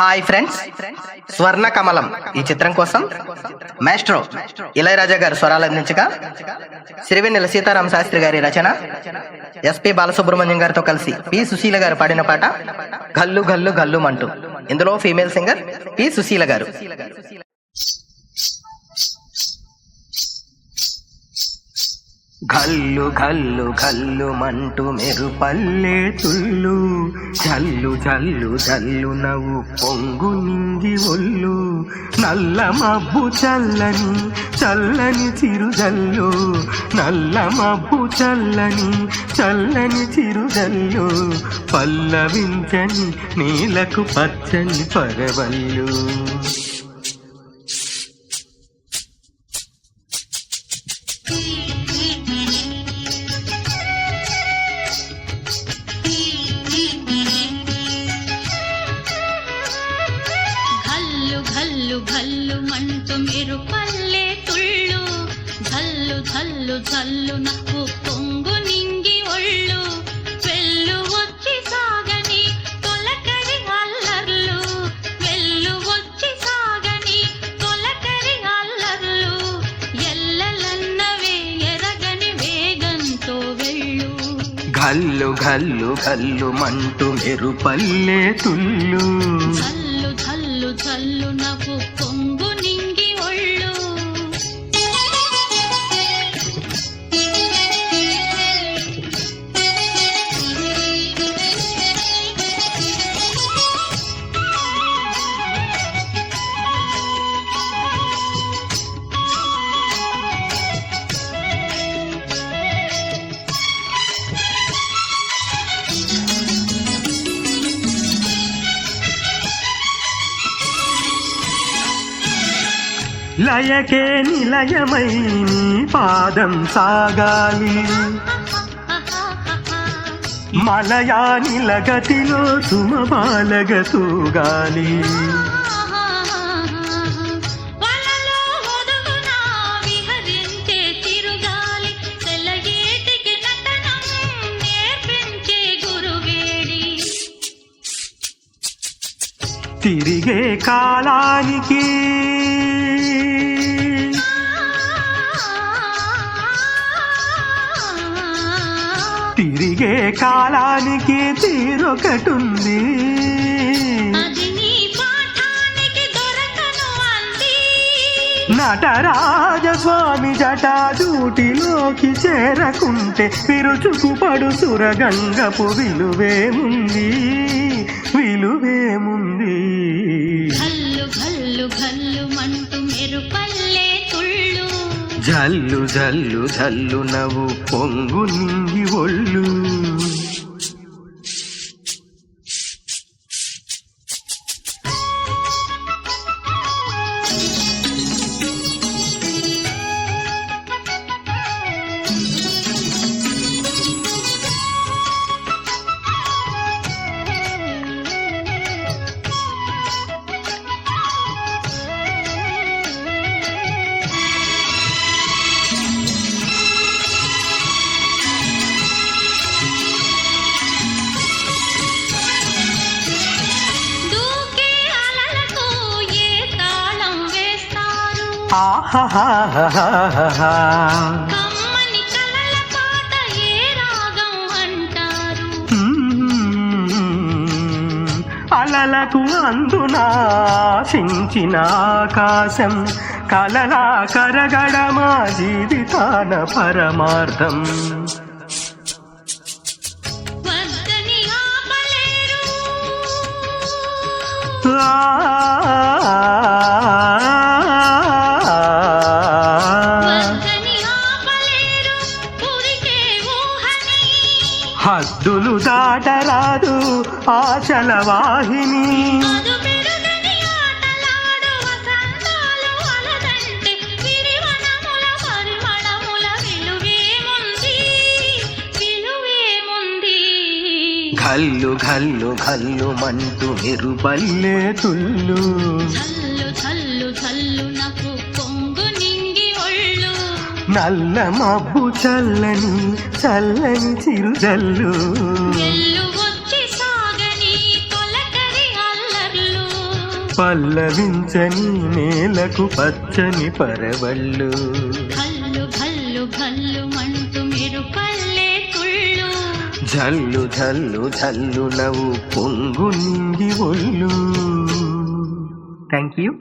Hi friends, స్వర్ణ కమలం ఈ చిత్రం కోసం మాస్ట్రో ఇళయరాజా గారు స్వరాలు అందించగా సిరివెన్నెల సీతారామ శాస్త్రి గారి రచన, ఎస్పి బాలసుబ్రహ్మణ్యం గారితో కలిసి పి సుశీల గారు పాడిన పాట గల్లు గల్లు గల్లు మంటూ. ఇందులో ఫీమేల్ సింగర్ పి సుశీల గారు. గల్లు గల్లు గల్లు మంటూ మెరుపల్లే తుల్లు, జల్లు జల్లు జల్లు నవ్వు పొంగు నింగి ఒళ్ళు, నల్ల మబ్బు చల్లని చల్లని చిరుజల్లు, నల్ల మబ్బు చల్లని చల్లని చిరుజల్లు, పల్లవించని నీలకు పచ్చని పరవల్లు. ఘల్లు ఘల్లు మంటూ మెరుపల్లే తుళ్ళు, ఝల్లు ఝల్లు ఝల్లు నవ్వు పొంగు నింగి ఒళ్ళు, వెళ్ళు వచ్చి సాగని తొలకరి అల్లర్లు, వెళ్ళు వచ్చి సాగని తొలకరి అల్లర్లు, ఎల్లలన్నవే ఎరగని వేగంతో వెళ్ళు. గల్లు గల్లు గల్లు మంటూ మెరుపల్లే తుళ్ళు, ఝల్లు ఝల్లు నవ్వు పొంగు నింగి ఒళ్ళు. లయకే నిలయమై పాదం సాగాలి, మలయానిల గతిలో సుమబాలగ తూగాలి. వలలో ఒదుగున విహరించే తిరుగాలి, తెల్లగేటికి నటనం నేర్పించే గురువేడి, తిరిగే కాలానికి తిరిగే కాలానికి తీరొకటుంది, అది నీ పాఠానికి దొరకను అంది. నటరాజస్వామి జటాజూటిలోకి చేరకుంటే విరుచుకుపడు సురగంగపు విలువేముంది, విలువేముంది. ఘల్లు ఘల్లు ఘల్లు మంటూ మెరుపల్లే తుళ్ళు, జల్లు జల్లు జల్లు నవ్వు పొంగు నింగి ఒళ్ళు. దూకే అలలకు ఏ తాళం వేస్తారు, ఆహాహాహాహా. కమ్మని కలల పాట ఏ రాగం అంటారు. అలలకు అందునా సించిన ఆకాశం, కలలా కరగడమా జీవితాన పరమార్థం. వద్దని ఆపలేరు, వద్దని ఆపలేరు పురికే ఊహని, హద్దులు దాటరాదు ఆచల వాహిని, అదు పెరుగని ఆటలాడు వసంతాలు అలదంటే, విరివనముల పరిమళముల విలువేముంది, విలువేముంది. గల్లు గల్లు గల్లు మంటూ మెరుపల్లే తుళ్ళు, ఝల్లు ఝల్లు ఝల్లు నవ్వు పొంగు నింగి ఒళ్ళు, నల్ల మబ్బు చల్లని చల్లని చిరుజల్లు, వెళ్ళు వచ్చి సాగని తొలకరి అల్లర్లు, పల్లవించని నేలకు పచ్చని పరవళ్ళు. భల్లు భల్లు భల్లు మంటూ మెరుపల్లే తుళ్ళు. జల్లు జల్లు జల్లు నవ్వు పొంగు నింగి ఒళ్ళు. Thank you.